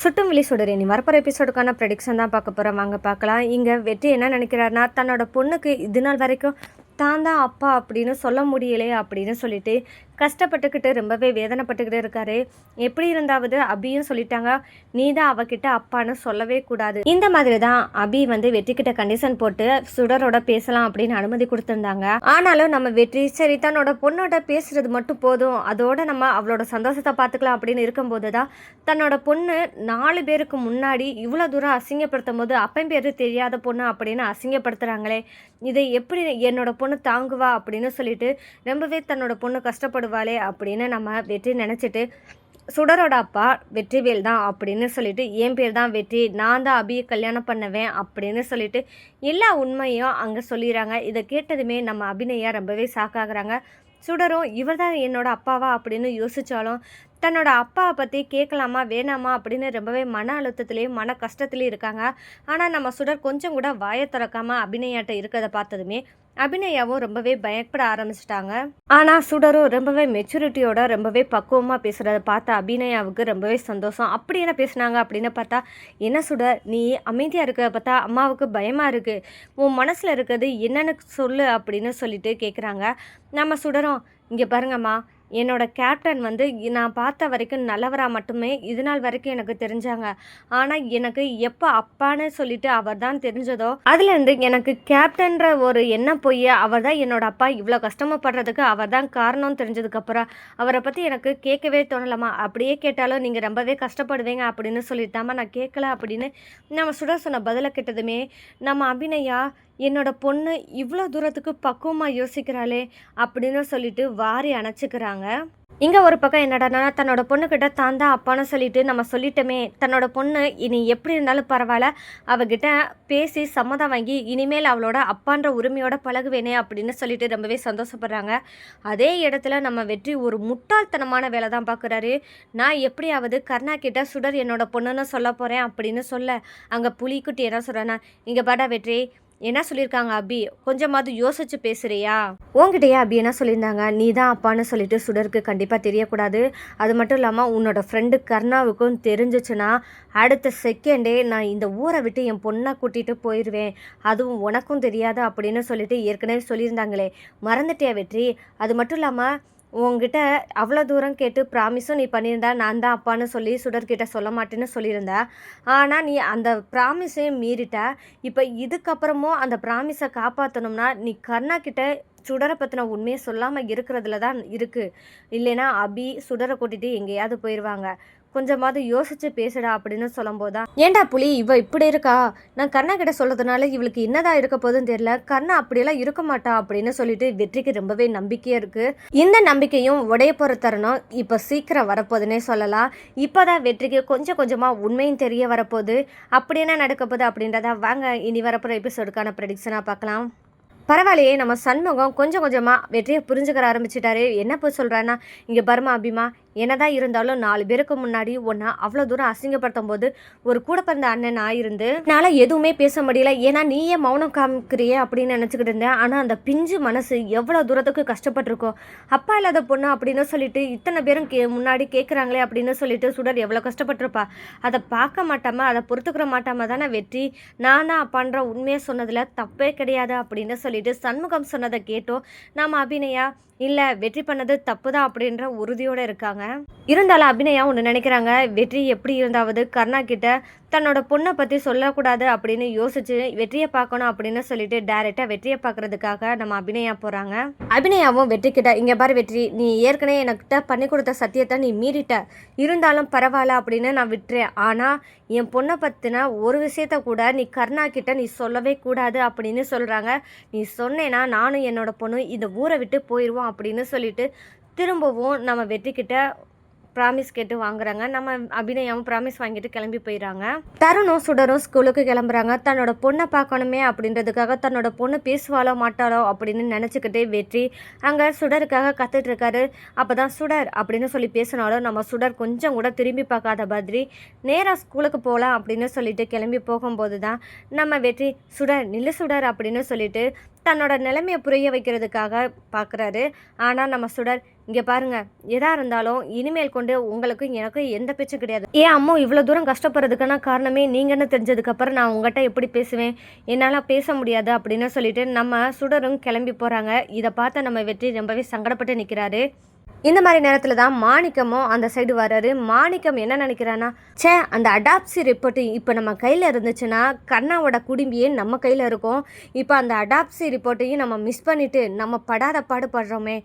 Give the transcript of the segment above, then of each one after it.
சுட்டும் விழி சுடர் இனி வரப்போகிற எபிசோடுக்கான ப்ரெடிக்ஷன் தான் பார்க்க போகிறோம். வாங்க பார்க்கலாம். இங்கே வெற்றி என்ன நினைக்கிறாருன்னா, தன்னோட பொண்ணுக்கு இது நாள் வரைக்கும் தான் தான் அப்பா அப்படின்னு சொல்ல முடியலையே அப்படின்னு சொல்லிட்டு கஷ்டப்பட்டுக்கிட்டு ரொம்பவே வேதனைப்பட்டுக்கிட்டு இருக்காரு. எப்படி இருந்தாவது அபியும் சொல்லிட்டாங்க, நீ தான் அவகிட்ட அப்பான்னு சொல்லவே கூடாது. இந்த மாதிரி தான் அபி வெற்றிக்கிட்ட கண்டிஷன் போட்டு சுடரோட பேசலாம் அப்படின்னு அனுமதி கொடுத்துருந்தாங்க. ஆனாலும் நம்ம வெற்றி சரி தன்னோட பொண்ணோட பேசுறது மட்டும் போதும், அதோட நம்ம அவளோட சந்தோஷத்தை பார்த்துக்கலாம் அப்படின்னு இருக்கும்போது தான் தன்னோட பொண்ணு 4 பேருக்கு முன்னாடி இவ்வளோ தூரம் அசிங்கப்படுத்தும் போது அப்பன் பேர் தெரியாத பொண்ணு அப்படின்னு அசிங்கப்படுத்துகிறாங்களே, இதை எப்படி என்னோட பொண்ணு தாங்குவா அப்படின்னு சொல்லிட்டு ரொம்பவே தன்னோட பொண்ணு கஷ்டப்படுவாளே அப்படின்னு நம்ம வெற்றி நினச்சிட்டு சுடரோட அப்பா வெற்றிவேல் தான் அப்படின்னு சொல்லிட்டு என் பேர் தான் வெற்றி, நான் தான் அபியை கல்யாணம் பண்ணுவேன் அப்படின்னு சொல்லிட்டு எல்லா உண்மையும் அங்கே சொல்லிடுறாங்க. இதை கேட்டதுமே நம்ம அபிநயா ரொம்பவே ஷாக்காகிறாங்க. சுடரும் இவர் தான் என்னோட அப்பாவா அப்படின்னு யோசித்தாலும் தன்னோட அப்பாவை பற்றி கேட்கலாமா வேணாமா அப்படின்னு ரொம்பவே மன அழுத்தத்துலேயும் மன கஷ்டத்துலேயும் இருக்காங்க. ஆனால் நம்ம சுடர் கொஞ்சம் கூட வாயை திறக்காமல் அபிநயாட்ட இருக்கிறத பார்த்ததுமே அபிநயாவும் ரொம்பவே பயப்பட ஆரம்பிச்சிட்டாங்க. ஆனால் சுடரும் ரொம்பவே மெச்சூரிட்டியோட ரொம்பவே பக்குவமாக பேசுகிறத பார்த்த அபிநயாவுக்கு ரொம்பவே சந்தோஷம். அப்படி என்ன பேசுனாங்க அப்படின்னு பார்த்தா, என்ன சுடர் நீ அமைதியாக இருக்கிறத பார்த்தா அம்மாவுக்கு பயமாக இருக்குது, உன் மனசில் இருக்கிறது என்னன்னு சொல்லு அப்படின்னு சொல்லிட்டு கேட்குறாங்க. நம்ம சுடரும் இங்கே பாருங்கம்மா, என்னோட கேப்டன் நான் பார்த்த வரைக்கும் நல்லவராக மட்டுமே இது நாள் வரைக்கும் எனக்கு தெரிஞ்சாங்க. ஆனால் எனக்கு எப்போ அப்பான்னு சொல்லிட்டு அவர் தான் தெரிஞ்சதோ அதுலேருந்து எனக்கு கேப்டன்ற ஒரு எண்ணம் போய் அவர் தான் என்னோட அப்பா, இவ்வளோ கஷ்டப்படுறதுக்கு அவர் தான் காரணம் தெரிஞ்சதுக்கப்புறம் அவரை பற்றி எனக்கு கேட்கவே தோணலாமா, அப்படியே கேட்டாலும் நீங்கள் ரொம்பவே கஷ்டப்படுவீங்க அப்படின்னு சொல்லிட்டாமா நான் கேட்கல அப்படின்னு நம்ம சுட சொன்ன பதிலை கேட்டதுமே நம்ம அபிநயா என்னோட பொண்ணு இவ்வளோ தூரத்துக்கு பக்குவமாக யோசிக்கிறாளே அப்படின்னு சொல்லிட்டு வாரி அணைச்சிக்கிறாங்க. இங்கே ஒரு பக்கம் என்னடானா தன்னோட பொண்ணுக்கிட்ட தான் தான் அப்பான்னு சொல்லிட்டு நம்ம சொல்லிட்டோமே, தன்னோட பொண்ணு இனி எப்படி இருந்தாலும் பரவாயில்ல அவகிட்ட பேசி சம்மதம் வாங்கி இனிமேல் அவளோட அப்பான்ற உரிமையோட பழகுவேனே அப்படின்னு சொல்லிட்டு ரொம்பவே சந்தோஷப்படுறாங்க. அதே இடத்துல நம்ம வெற்றி ஒரு முட்டாள்தனமான வேலை தான் பார்க்குறாரு. நான் எப்படியாவது கர்ணா கிட்ட சுடர் என்னோட பொண்ணுன்னு சொல்ல போகிறேன் அப்படின்னு சொல்ல அங்கே புலிக்குட்டி என்ன சொல்கிறேன்னா, இங்கே பாடா வெற்றி என்ன சொல்லியிருக்காங்க அபி, கொஞ்சமாவது யோசிச்சு பேசுறியா, உங்ககிட்டயே அபி என்ன சொல்லியிருந்தாங்க, நீ தான் அப்பான்னு சொல்லிட்டு சுடருக்கு கண்டிப்பாக தெரியக்கூடாது. அது மட்டும் இல்லாமல் உன்னோட ஃப்ரெண்டு கர்ணாவுக்கும் தெரிஞ்சிச்சுன்னா அடுத்த செகண்டே நான் இந்த ஊரை விட்டு என் பொண்ணை கூட்டிகிட்டு போயிடுவேன், அதுவும் உனக்கும் தெரியாது அப்படின்னு சொல்லிட்டு ஏற்கனவே சொல்லியிருந்தாங்களே, மறந்துட்டியா வெற்றி? அது மட்டும் இல்லாமல் உங்ககிட்ட அவ்வளோ தூரம் கேட்டு ப்ராமிஸும் நீ பண்ணியிருந்தா நான் தான் அப்பான்னு சொல்லி சுடர்கிட்ட சொல்ல மாட்டேன்னு சொல்லியிருந்தா. ஆனால் நீ அந்த ப்ராமிஸையும் மீறிட்ட. இப்போ இதுக்கப்புறமும் அந்த ப்ராமிஸை காப்பாற்றணும்னா நீ கர்ணா கிட்ட சுடரை பற்றின உண்மையை சொல்லாமல் இருக்கிறதுல தான் இருக்குது. இல்லைன்னா அபி சுடரை கூட்டிகிட்டு எங்கேயாவது போயிடுவாங்க. கொஞ்சமாவது யோசிச்சு பேசுடா அப்படின்னு சொல்லும்போது தான், ஏண்டா புலி இவ இப்படி இருக்கா, நான் கர்ணா கிட்ட சொல்கிறதுனால இவளுக்கு என்னதான் இருக்க போதுன்னு தெரியல, கர்ணா அப்படியெல்லாம் இருக்க மாட்டா அப்படின்னு சொல்லிட்டு வெற்றிக்கு ரொம்பவே நம்பிக்கையாக இருக்குது. இந்த நம்பிக்கையும் உடைய போகிற தருணம் இப்போ சீக்கிரம் வரப்போகுதுன்னே சொல்லலாம். இப்போ தான் வெற்றிக்கு கொஞ்சம் கொஞ்சமாக உண்மையும் தெரிய வரப்போகுது. அப்படி என்ன நடக்க போகுது அப்படின்றத வாங்க இனி வரப்போகிற எபிசோடுக்கான ப்ரெடிக்ஷனாக பார்க்கலாம். பரவாயில்லையே, நம்ம சண்முகம் கொஞ்சம் கொஞ்சமாக வெற்றியை புரிஞ்சுக்கிற ஆரம்பிச்சிட்டாரு. என்ன போய் சொல்கிறான்னா, இங்கே பர்மா அபிமா என்னதான் இருந்தாலும் 4 பேருக்கு முன்னாடி ஒன்றா அவ்வளோ தூரம் அசிங்கப்படுத்தும் போது ஒரு கூட பிறந்த அண்ணன் ஆயிருந்து என்னால் எதுவுமே பேச முடியல, ஏன்னா நீயே மௌனம் காமிக்கிறியே அப்படின்னு நினச்சிக்கிட்டு இருந்தேன். ஆனால் அந்த பிஞ்சு மனசு எவ்வளோ தூரத்துக்கு கஷ்டப்பட்டிருக்கோம், அப்பா இல்லாத பொண்ணு அப்படின்னு சொல்லிட்டு இத்தனை பேரும் முன்னாடி கேட்குறாங்களே அப்படின்னு சொல்லிட்டு சுடர் எவ்வளோ கஷ்டப்பட்டிருப்பா. அதை பார்க்க மாட்டாமல் அதை பொறுத்துக்கிற மாட்டாமல் தானே வெற்றி நான் தான் அப்பான்ற உண்மையை சொன்னதில் தப்பே கிடையாது அப்படின்னு சொல்லிட்டு சண்முகம் சொன்னதை கேட்டோம் நம்ம அபிநயா இல்லை வெற்றி பண்ணது தப்பு தான் அப்படின்ற உறுதியோடு இருக்காங்க. இருந்தாலும் அபிநயா ஒன்று நினைக்கிறாங்க, வெற்றி எப்படி இருந்தாவது கர்ணா கிட்ட தன்னோட பொண்ணை பற்றி சொல்லக்கூடாது அப்படின்னு யோசிச்சு வெற்றியை பார்க்கணும் அப்படின்னு சொல்லிட்டு டைரெக்டாக வெற்றியை பார்க்கறதுக்காக நம்ம அபிநயா போகிறாங்க. அபிநயாவும் வெற்றி கிட்ட, இங்கே பாரு வெற்றி, நீ ஏற்கனவே எனக்கிட்ட பண்ணி கொடுத்த சத்தியத்தை நீ மீறிட்ட, இருந்தாலும் பரவாயில்ல அப்படின்னு நான் விட்டுறேன். ஆனால் என் பொண்ணை பற்றின ஒரு விஷயத்த கூட நீ கர்ணா கிட்ட நீ சொல்லவே கூடாது அப்படின்னு சொல்கிறாங்க. நீ சொன்னேன்னா நானும் என்னோட பொண்ணு இந்த ஊரை விட்டு போயிடுவோம் அப்படின்னு சொல்லிட்டு திரும்பவும் நம்ம வெற்றிக்கிட்ட ப்ராமிஸ் கேட்டு வாங்குறாங்க. நம்ம அபிநயாவும் ப்ராமிஸ் வாங்கிட்டு கிளம்பி போயிடறாங்க. தருணும் சுடரும் ஸ்கூலுக்கு கிளம்புறாங்க. தன்னோட பொண்ணை பார்க்கணுமே அப்படின்றதுக்காக தன்னோட பொண்ணு பேசுவாளோ மாட்டாளோ அப்படின்னு நினச்சிக்கிட்டே வெற்றி அங்கே சுடருக்காக கற்றுட்டு இருக்காரு. அப்போ தான் சுடர் அப்படின்னு சொல்லி பேசினாலும் நம்ம சுடர் கொஞ்சம் கூட திரும்பி பார்க்காத மாதிரி நேராக ஸ்கூலுக்கு போகலாம் அப்படின்னு சொல்லிட்டு கிளம்பி போகும்போது தான் நம்ம வெற்றி சுடர் நில்லு சுடர் அப்படின்னு சொல்லிட்டு தன்னோட நிலைமையை புரிய வைக்கிறதுக்காக பார்க்குறாரு. ஆனால் நம்ம சுடர் இங்கே பாருங்க, எதா இருந்தாலும் இனிமேல் கொண்டு உங்களுக்கும் எனக்கும் எந்த பேச்சும் கிடையாது. ஏன் அம்மா இவ்வளோ தூரம் கஷ்டப்படுறதுக்கான காரணமே நீங்கன்னு தெரிஞ்சதுக்கப்புறம் நான் உங்கள்கிட்ட எப்படி பேசுவேன், என்னால் பேச முடியாது அப்படின்னு சொல்லிட்டு நம்ம சுடரும் கிளம்பி போகிறாங்க. இதை பார்த்து நம்ம வெற்றி ரொம்பவே சங்கடப்பட்டு நிற்கிறாரு. இந்த மாதிரி நேரத்தில் தான் மாணிக்கமும் அந்த சைடு வர்றாரு. மாணிக்கம் என்ன நினைக்கிறான்னா, சே அந்த அடாப்சி ரிப்போர்ட்டு இப்போ நம்ம கையில் இருந்துச்சுன்னா கண்ணாவோட குடும்பியே நம்ம கையில் இருக்கும். இப்போ அந்த அடாப்சி ரிப்போர்ட்டையும் நம்ம மிஸ் பண்ணிவிட்டு நம்ம படாத பாடுபடுறோமே,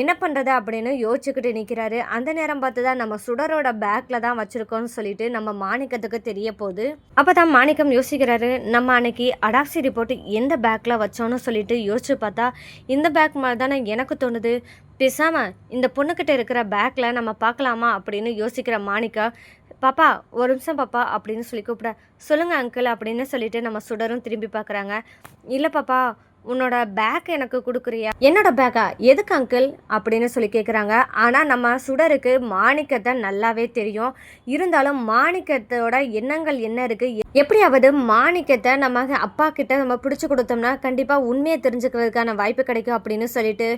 என்ன பண்ணுறது அப்படின்னு யோசிச்சுக்கிட்டு நிற்கிறாரு. அந்த நேரம் பார்த்து தான் நம்ம சுடரோட பேக்கில் தான் வச்சுருக்கோன்னு சொல்லிட்டு நம்ம மாணிக்கத்துக்கு தெரிய போகுது. அப்போ தான் மாணிக்கம் யோசிக்கிறாரு, நம்ம அன்னைக்கு அடாப்சி ரிப்போர்ட்டு எந்த பேக்கில் வச்சோன்னு சொல்லிட்டு யோசிச்சு பார்த்தா இந்த பேக் மாதிரி தானே எனக்கு தோணுது. பேசாமல் இந்த பொண்ணுக்கிட்ட இருக்கிற பேக்கில் நம்ம பார்க்கலாமா அப்படின்னு யோசிக்கிற மாணிக்கா, பாப்பா ஒரு நிமிஷம் பாப்பா அப்படின்னு சொல்லி கூப்பிட, சொல்லுங்கள் அங்கிள் அப்படின்னு சொல்லிட்டு நம்ம சுடரும் திரும்பி பார்க்குறாங்க. இல்லை பாப்பா, உன்னோட பேக் எனக்கு கொடுக்குறியா? என்னோட பேக்கா? எதுக்கு அங்கிள் அப்படின்னு சொல்லி கேட்குறாங்க. ஆனால் நம்ம சுடருக்கு மாணிக்கத்தை நல்லாவே தெரியும். இருந்தாலும் மாணிக்கத்தோட எண்ணங்கள் என்ன இருக்குது, எப்படியாவது மாணிக்கத்தை நம்ம அப்பா கிட்ட நம்ம பிடிச்சி கொடுத்தோம்னா கண்டிப்பாக உண்மையை தெரிஞ்சுக்கிறதுக்கான வாய்ப்பு கிடைக்கும் அப்படின்னு சொல்லிட்டு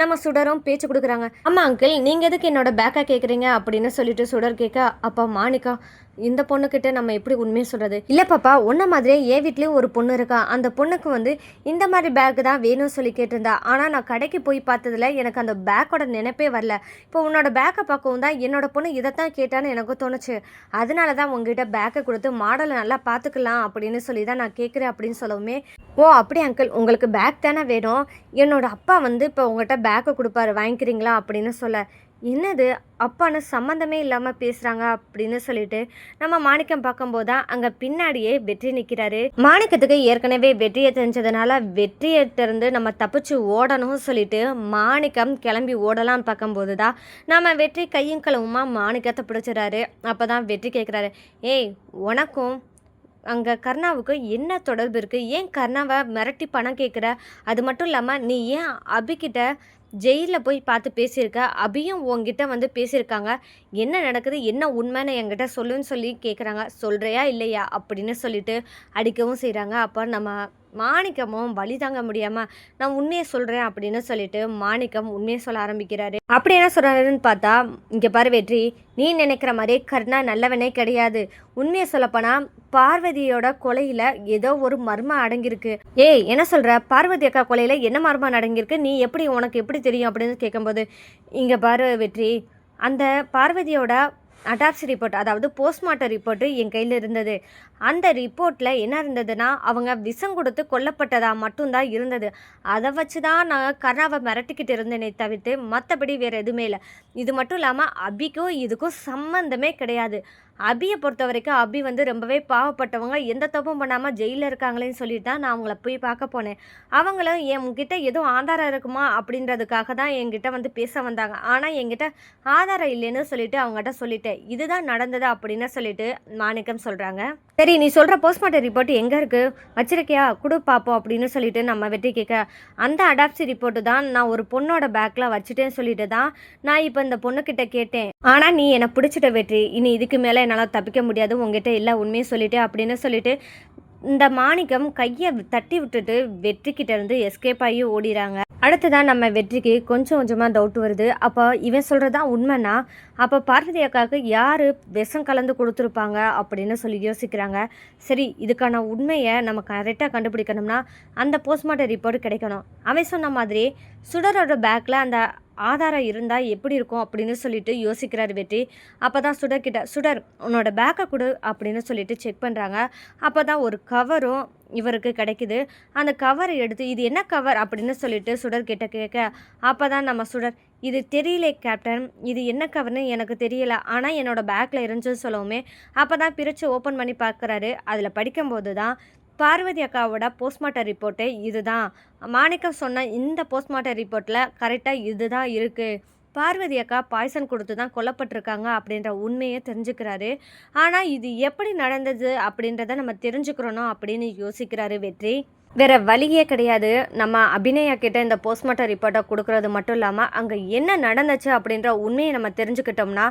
நம்ம சுடரும் பேச்சு கொடுக்குறாங்க. ஆமாம் அங்கிள், நீங்கள் எதுக்கு என்னோட பேக்கை கேட்குறீங்க அப்படின்னு சொல்லிட்டு சுடர் கேட்க, அப்போ மாணிக்கம், இந்த பொண்ணுக்கிட்ட நம்ம எப்படி உண்மையை சொல்கிறது? இல்லை பாப்பா, உன்ன மாதிரியே என் வீட்லேயும் ஒரு பொண்ணு இருக்கா. அந்த பொண்ணுக்கு இந்த மாதிரி பேக் தான் வேணும்னு சொல்லி கேட்டிருந்தா. ஆனால் நான் கடைக்கு போய் பார்த்ததில் எனக்கு அந்த பேக்கோட நினைப்பே வரல. இப்போ உன்னோட பேக்கை பார்க்கவும் தான் என்னோட பொண்ணு இதைத்தான் கேட்டான்னு எனக்கு தோணுச்சு. அதனால தான் உங்ககிட்ட பேக்கை கொடுத்து மாடலை நல்லா பார்த்துக்கலாம் அப்படின்னு சொல்லி தான் நான் கேட்குறேன் அப்படின்னு சொல்லவுமே, ஓ அப்படி அங்கிள், உங்களுக்கு பேக் தானே வேணும், என்னோட அப்பா இப்போ உங்கள்கிட்ட பேக்கை கொடுப்பாரு, வாங்கிக்கிறீங்களா அப்படின்னு சொல்ல, என்னது அப்பான்னு சம்மந்தமே இல்லாமல் பேசுகிறாங்க அப்படின்னு சொல்லிட்டு நம்ம மாணிக்கம் பார்க்கும்போது தான் அங்கே பின்னாடியே வெற்றி நிற்கிறாரு. மாணிக்கத்துக்கு ஏற்கனவே வெற்றியை தெரிஞ்சதுனால வெற்றியிட்டிருந்து நம்ம தப்பிச்சு ஓடணும்னு சொல்லிட்டு மாணிக்கம் கிளம்பி ஓடலாம்னு பார்க்கும்போது தான் நம்ம வெற்றி கையும் களவுமா மாணிக்கத்தை பிடிச்சிடறாரு. அப்போ தான் வெற்றி கேட்குறாரு, ஏய் உனக்கும் அங்கே கர்ணாவுக்கு என்ன தொடர்பு இருக்குது? ஏன் கர்ணாவை மிரட்டி பணம் கேட்குற? அது மட்டும் இல்லாமல் நீ ஏன் அபிக்கிட்ட ஜெயிலில் போய் பார்த்து பேசியிருக்க? அபியும் உங்ககிட்ட பேசியிருக்காங்க. என்ன நடக்குது, என்ன உண்மைன்னு என்கிட்ட சொல்லுன்னு சொல்லி கேட்குறாங்க. சொல்கிறியா இல்லையா அப்படின்னு சொல்லிட்டு அடிக்கவும் செய்கிறாங்க. அப்போ நம்ம மாணிக்கமும் வழி தாங்க முடியாமல் நான் உண்மையை சொல்கிறேன் அப்படின்னு சொல்லிட்டு மாணிக்கம் உண்மையை சொல்ல ஆரம்பிக்கிறாரு. அப்படி என்ன சொல்கிறாருன்னு பார்த்தா, இங்கே பாரு வெற்றி, நீ நினைக்கிற மாதிரி கர்ணா நல்லவனே கிடையாது. உண்மையை சொல்லப்போனால் பார்வதியோட கொலையில் ஏதோ ஒரு மர்மம் அடங்கியிருக்கு. ஏய் என்ன சொல்கிற? பார்வதி அக்கா கொலையில் என்ன மர்மம் அடங்கியிருக்கு? நீ எப்படி, உனக்கு எப்படி தெரியும் அப்படின்னு கேட்கும்போது, இங்கே பாரு வெற்றி, அந்த பார்வதியோட அடாப்சி ரிப்போர்ட், அதாவது போஸ்ட்மார்ட்டம் ரிப்போர்ட்டு என் கையில் இருந்தது. அந்த ரிப்போர்ட்டில் என்ன இருந்ததுன்னா, அவங்க விஷம் கொடுத்து கொல்லப்பட்டதாக மட்டும்தான் இருந்தது. அதை வச்சு தான் நான் கர்ணாவை மிரட்டிக்கிட்டு இருந்தேனே தவிர்த்து மற்றபடி வேறு எதுவுமே இல்லை. இது மட்டும் இல்லாமல் அபிக்கும் இதுக்கும் சம்மந்தமே கிடையாது. அபியை பொறுத்த வரைக்கும் அபி ரொம்பவே பாவப்பட்டவங்க, எந்த தப்பும் பண்ணாமல் ஜெயிலில் இருக்காங்களேன்னு சொல்லிட்டு தான் நான் அவங்கள போய் பார்க்க போனேன். அவங்களும் என்கிட்ட எதுவும் ஆதாரம் இருக்குமா அப்படின்றதுக்காக தான் என்கிட்ட பேச வந்தாங்க. ஆனால் என்கிட்ட ஆதாரம் இல்லைன்னு சொல்லிட்டு அவங்ககிட்ட சொல்லிட்டேன். இதுதான் நடந்தது அப்படின்னு சொல்லிட்டு மாணிக்கம் சொல்கிறாங்க. சரி, நீ சொல்கிற போஸ்ட்மார்ட்டம் ரிப்போர்ட் எங்கே இருக்குது, வச்சிருக்கியா, கொடு பார்ப்போம் அப்படின்னு சொல்லிட்டு நம்ம வெற்றி கேட்க, அந்த அடாப்சி ரிப்போர்ட்டு தான் நான் ஒரு பொண்ணோட பேக்கில் வச்சுட்டேன்னு சொல்லிட்டு தான் நான் இப்போ இந்த பொண்ணுக்கிட்ட கேட்டேன். ஆனால் நீ என்னை பிடிச்சிட்ட வெற்றி, இனி இதுக்கு மேலே என்னால் தப்பிக்க முடியாது, உங்ககிட்ட இல்லை உண்மையை சொல்லிட்டு அப்படின்னு சொல்லிட்டு இந்த மாணிக்கம் கையை தட்டி விட்டுட்டு வெற்றிக்கிட்ட இருந்து எஸ்கேப் ஆகி ஓடிறாங்க. அடுத்ததான் நம்ம வெற்றிக்கு கொஞ்சம் கொஞ்சமாக டவுட் வருது. அப்போ இவன் சொல்கிறது தான் உண்மைன்னா அப்போ பார்வதி அக்காவுக்கு யார் விஷம் கலந்து கொடுத்துருப்பாங்க அப்படின்னு சொல்லி யோசிக்கிறாங்க. சரி, இதுக்கான உண்மையை நம்ம கரெக்டாக கண்டுபிடிக்கணும்னா அந்த போஸ்ட்மார்ட்டம் ரிப்போர்ட் கிடைக்கணும். அவன் சொன்ன மாதிரி சுடரோட பேக்கில் அந்த ஆதாரம் இருந்தால் எப்படி இருக்கும் அப்படின்னு சொல்லிட்டு யோசிக்கிறார் வெற்றி. அப்போ தான் சுடர்கிட்ட, சுடர் உன்னோட பேக்கை கொடு அப்படின்னு சொல்லிட்டு செக் பண்ணுறாங்க. அப்போ தான் ஒரு கவரும் இவருக்கு கிடைக்குது. அந்த கவரை எடுத்து, இது என்ன கவர் அப்படின்னு சொல்லிட்டு சுடர்கிட்ட கேட்க, அப்போ தான் நம்ம சுடர், இது தெரியல கேப்டன், இது என்ன கவர்னு எனக்கு தெரியல, ஆனால் என்னோடய பேக்கில் இருந்துச்சுன்னு சொல்லவுமே அப்போ தான் பிரித்து ஓப்பன் பண்ணி பார்க்குறாரு. அதில் படிக்கும்போது தான் பார்வதி அக்காவோட போஸ்ட்மார்ட்டம் ரிப்போர்ட்டு இதுதான். மாணிக்கம் சொன்ன இந்த போஸ்ட்மார்ட்டம் ரிப்போர்ட்டில் கரெக்டாக இதுதான் இருக்குது. பார்வதி அக்கா பாய்சன் கொடுத்து தான் கொல்லப்பட்டிருக்காங்க அப்படின்ற உண்மையை தெரிஞ்சுக்கிறாரு. ஆனால் இது எப்படி நடந்தது அப்படின்றத நம்ம தெரிஞ்சுக்கிறோம் அப்படின்னு யோசிக்கிறாரு வெற்றி. வேறு வழியே கிடையாது. நம்ம அபிநயா கிட்ட இந்த போஸ்ட்மார்ட்டம் ரிப்போர்ட்டை கொடுக்குறது மட்டும் இல்லாமல் அங்கே என்ன நடந்துச்சு அப்படின்ற உண்மையை நம்ம தெரிஞ்சுக்கிட்டோம்னா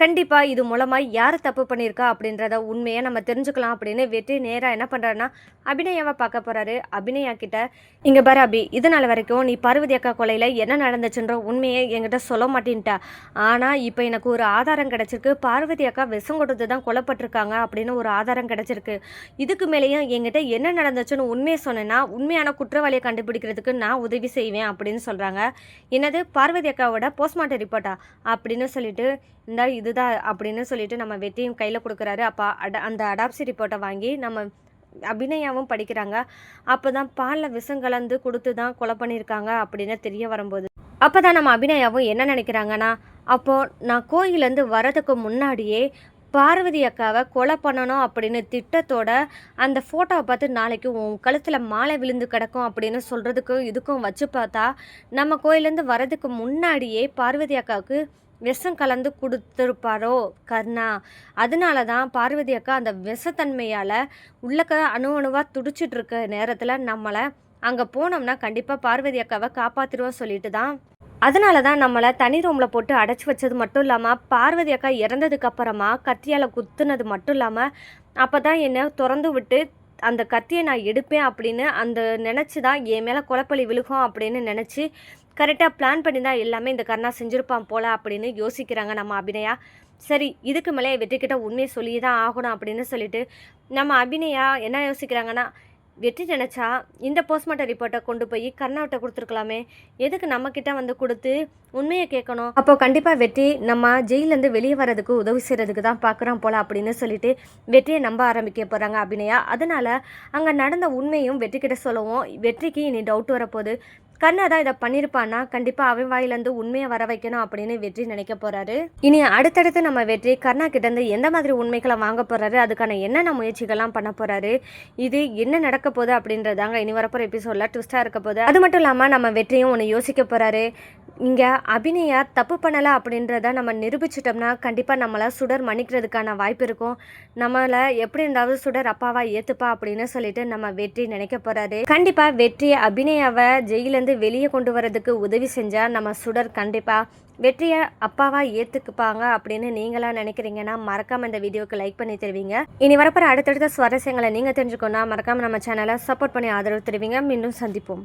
கண்டிப்பா இது மூலமா யார் தப்பு பண்ணியிருக்கா அப்படின்றத உண்மையா நம்ம தெரிஞ்சுக்கலாம் அப்படின்னு வெற்றி நேரா என்ன பண்றாருன்னா, அபிநயாவ பார்க்க போறாரு. அபிநயா கிட்ட, "இங்க பாரு அபி, இது நாள் வரைக்கும் நீ பார்வதி அக்கா கொலையில என்ன நடந்துச்சுன்ற உண்மைய என்கிட்ட சொல்ல மாட்டேன்ட்ட. ஆனா இப்ப எனக்கு ஒரு ஆதாரம் கிடைச்சிருக்கு. பார்வதி அக்கா விஷம் கொடுத்து தான் கொல்லப்பட்டிருக்காங்க அப்படின்னு ஒரு ஆதாரம் கிடைச்சிருக்கு. இதுக்கு மேலேயும் என்கிட்ட என்ன நடந்துச்சுன்னு உண்மைய சொன்னேன்னா, உண்மையான குற்றவாளிய கண்டுபிடிக்கிறதுக்கு நான் உதவி செய்வேன்" அப்படின்னு சொல்றாங்க. "என்னது பார்வதி அக்காவோட போஸ்ட்மார்ட்டம் ரிப்போர்ட்டா?" அப்படின்னு சொல்லிட்டு, இந்தா இதுதான் அப்படின்னு சொல்லிட்டு நம்ம வெற்றியும் கையில் கொடுக்குறாரு. அப்போ அந்த அடாப்சி ரிப்போர்ட்டை வாங்கி நம்ம அபிநயாவும் படிக்கிறாங்க. அப்போ தான் பாலில் விஷம் கலந்து கொடுத்து தான் கொலை பண்ணியிருக்காங்க அப்படின்னு தெரிய வரும்போது, அப்போ தான் நம்ம அபிநயாவும் என்ன நினைக்கிறாங்கன்னா, அப்போது நான் கோயிலேருந்து வரதுக்கு முன்னாடியே பார்வதி அக்காவை கொலை பண்ணணும் அப்படின்னு திட்டத்தோட அந்த ஃபோட்டோவை பார்த்து நாளைக்கு உன் கழுத்தில் மாலை விழுந்து கிடக்கும் அப்படின்னு சொல்கிறதுக்கும் இதுக்கும் வச்சு பார்த்தா, நம்ம கோயிலேருந்து வரதுக்கு முன்னாடியே பார்வதி அக்காவுக்கு விஷம் கலந்து கொடுத்துருப்பாரோ கர்ணா. அதனால தான் பார்வதி அக்கா அந்த விஷத்தன்மையால் உள்ளக்க அணு அணுவாக துடிச்சிட்டு இருக்க நேரத்தில் நம்மளை அங்கே போனோம்னா கண்டிப்பாக பார்வதி அக்காவை காப்பாற்றிடுவோம் சொல்லிட்டு தான், அதனால தான் நம்மளை தனி ரூமில் போட்டு அடைச்சி வச்சது மட்டும் இல்லாமல், பார்வதி அக்கா இறந்ததுக்கு அப்புறமா கத்தியால் குத்துனது மட்டும் இல்லாமல், அப்போ தான் என்னை திறந்து விட்டு அந்த கத்தியை நான் எடுப்பேன் அப்படின்னு அந்த நினச்சி தான் என் மேலே கொலைப்பழி விழுகும் அப்படின்னு நினச்சி கரெக்டாக பிளான் பண்ணி தான் எல்லாமே இந்த கர்ணா செஞ்சுருப்பான் போல அப்படின்னு யோசிக்கிறாங்க நம்ம அபிநயா. சரி, இதுக்கு மேலே வெற்றிக்கிட்ட உண்மையை சொல்லி தான் ஆகணும் அப்படின்னு சொல்லிட்டு நம்ம அபிநயா என்ன யோசிக்கிறாங்கன்னா, வெற்றி நினச்சா இந்த போஸ்ட்மார்ட்டம் ரிப்போர்ட்டை கொண்டு போய் கர்ணாவிட்ட கொடுத்துருக்கலாமே, எதுக்கு நம்மக்கிட்ட வந்து கொடுத்து உண்மையை கேட்கணும்? அப்போ கண்டிப்பாக வெற்றி நம்ம ஜெயிலேருந்து வெளியே வர்றதுக்கு உதவி செய்கிறதுக்கு தான் பார்க்குறோம் போல் அப்படின்னு சொல்லிட்டு வெற்றியை நம்ப ஆரம்பிக்க போகிறாங்க அபிநயா. அதனால் அங்கே நடந்த உண்மையும் வெற்றிக்கிட்ட சொல்லவும் வெற்றிக்கு இனி டவுட் வரப்போகுது. கர்ணா தான் இதை பண்ணியிருப்பான்னா கண்டிப்பாக அவன் வாயிலேருந்து உண்மையை வர வைக்கணும் அப்படின்னு வெற்றி நினைக்க போகிறாரு. இனி அடுத்தடுத்து நம்ம வெற்றி கர்ணா கிட்டேருந்து எந்த மாதிரி உண்மைகளை வாங்க போகிறாரு, அதுக்கான என்னென்ன முயற்சிகள்லாம் பண்ண போகிறாரு, இது என்ன நடக்க போகுது அப்படின்றதாங்க இனி வரப்போகிற எபிசோடில் ட்விஸ்ட்டாக இருக்க போகுது. அது மட்டும் இல்லாமல் நம்ம வெற்றியும் ஒன்று யோசிக்க போகிறாரு. இங்கே அபிநயா தப்பு பண்ணலை அப்படின்றத நம்ம நிரூபிச்சிட்டோம்னா கண்டிப்பாக நம்மளை சுடர் மன்னிக்கிறதுக்கான வாய்ப்பு இருக்கும். நம்மளை எப்படி இருந்தாலும் சுடர் அப்பாவா ஏற்றுப்பா அப்படின்னு சொல்லிட்டு நம்ம வெற்றி நினைக்க போகிறாரு. கண்டிப்பாக வெற்றி அபிநயாவை ஜெயிலேருந்து வெளியே கொண்டு வரதுக்கு உதவி செஞ்சால் நம்ம சுடர் கண்டிப்பாக வெற்றியை அப்பாவா ஏற்றுக்குப்பாங்க அப்படின்னு நீங்களாக நினைக்கிறீங்கன்னா மறக்காமல் இந்த வீடியோக்கு லைக் பண்ணி தருவீங்க. இனி வரப்போகிற அடுத்தடுத்த சுவாரஸ்யங்களை நீங்கள் தெரிஞ்சுக்கணும்னா மறக்காமல் நம்ம சேனலை சப்போர்ட் பண்ணி ஆதரவு தருவீங்க. மீண்டும் சந்திப்போம்.